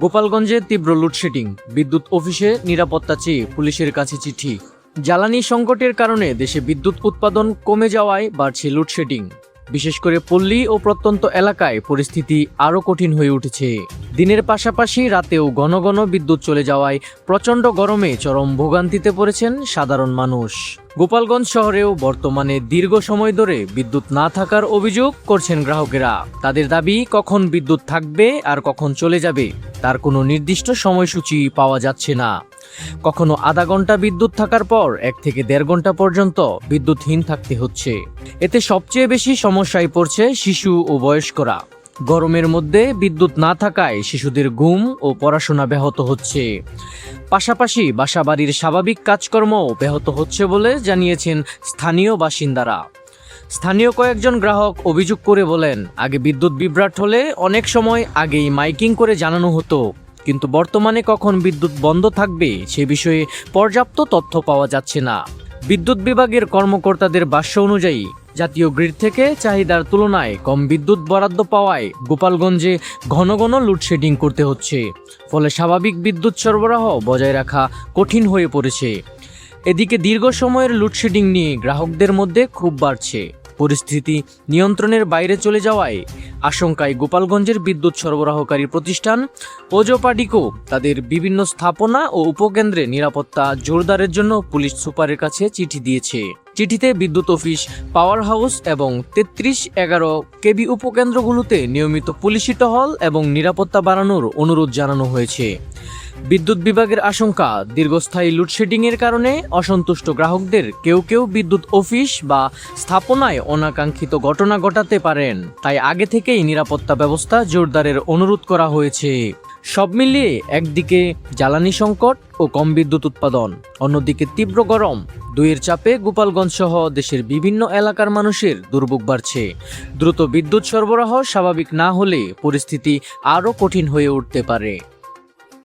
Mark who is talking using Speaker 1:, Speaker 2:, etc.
Speaker 1: গোপালগঞ্জে তীব্র লোডশেডিং, বিদ্যুৎ অফিসে নিরাপত্তা চেয়ে পুলিশের কাছে চিঠি। জ্বালানি সংকটের কারণে দেশে বিদ্যুৎ উৎপাদন কমে যাওয়ায় বাড়ছে লোডশেডিং। বিশেষ করে পল্লী ও প্রত্যন্ত এলাকায় পরিস্থিতি আরও কঠিন হয়ে উঠেছে। দিনের পাশাপাশি রাতেও ঘন ঘন বিদ্যুৎ চলে যাওয়ায় প্রচণ্ড গরমে চরম ভোগান্তিতে পড়েছেন সাধারণ মানুষ। গোপালগঞ্জ শহরেও বর্তমানে দীর্ঘ সময় ধরে বিদ্যুৎ না থাকার অভিযোগ করছেন গ্রাহকেরা। তাদের দাবি, কখন বিদ্যুৎ থাকবে আর কখন চলে যাবে তার কোনো নির্দিষ্ট সময়সূচি পাওয়া যাচ্ছে না। কখনো আধা ঘন্টা বিদ্যুৎ থাকার পর 1 থেকে 1.5 ঘন্টা পর্যন্ত বিদ্যুৎহীন থাকতে হচ্ছে। এতে সবচেয়ে বেশি সমস্যায় পড়ছে শিশু ও বয়স্করা। গরমের মধ্যে বিদ্যুৎ না থাকায় শিশুদের ঘুম ও পড়াশোনা ব্যাহত হচ্ছে। পাশাপাশি বাসাবাড়ির স্বাভাবিক কাজকর্মও ব্যাহত হচ্ছে বলে জানিয়েছেন স্থানীয় বাসিন্দারা। স্থানীয় কয়েকজন গ্রাহক অভিযোগ করে বলেন, আগে বিদ্যুৎ বিভ্রাট হলে অনেক সময় আগেই মাইকিং করে জানানো হতো, কিন্তু বর্তমানে কখন বিদ্যুৎ বন্ধ থাকবে সে বিষয়ে পর্যাপ্ত তথ্য পাওয়া যাচ্ছে না। বিদ্যুৎ বিভাগের কর্মকর্তাদের ভাষ্য অনুযায়ী জাতীয় গ্রিড থেকে চাহিদার তুলনায় কম বিদ্যুৎ বরাদ্দ পাওয়ায় গোপালগঞ্জে ঘন ঘন লোডশেডিং করতে হচ্ছে। ফলে স্বাভাবিক বিদ্যুৎ সরবরাহ বজায় রাখা কঠিন হয়ে পড়েছে। এদিকে দীর্ঘ সময়ের লোডশেডিং নিয়ে গ্রাহকদের মধ্যে ক্ষোভ বাড়ছে। পরিস্থিতি নিয়ন্ত্রণের বাইরে চলে যাওয়ায় আশঙ্কায় গোপালগঞ্জের বিদ্যুৎ সরবরাহকারী প্রতিষ্ঠান ওজোপাডিকো তাদের বিভিন্ন স্থাপনা ও উপকেন্দ্রে নিরাপত্তা জোরদারের জন্য পুলিশ সুপারের কাছে চিঠি দিয়েছে। চিঠিতে বিদ্যুৎ অফিস, পাওয়ার হাউস এবং 3311 কেবি উপকেন্দ্রগুলোতে নিয়মিত পুলিশি টহল এবং নিরাপত্তা বাড়ানোর অনুরোধ জানানো হয়েছে। বিদ্যুৎ বিভাগের আশঙ্কা, দীর্ঘস্থায়ী লোডশেডিংয়ের কারণে অসন্তুষ্ট গ্রাহকদের কেউ কেউ বিদ্যুৎ অফিস বা স্থাপনায় অনাকাঙ্ক্ষিত ঘটনা ঘটাতে পারেন। তাই আগে থেকেই নিরাপত্তা ব্যবস্থা জোরদারের অনুরোধ করা হয়েছে। সব মিলিয়ে একদিকে জ্বালানি সংকট ও কম বিদ্যুৎ উৎপাদন, অন্যদিকে তীব্র গরম, দুইয়ের চাপে গোপালগঞ্জ সহ দেশের বিভিন্ন এলাকার মানুষের দুর্ভোগ বাড়ছে। দ্রুত বিদ্যুৎ সরবরাহ স্বাভাবিক না হলে পরিস্থিতি আরও কঠিন হয়ে উঠতে পারে।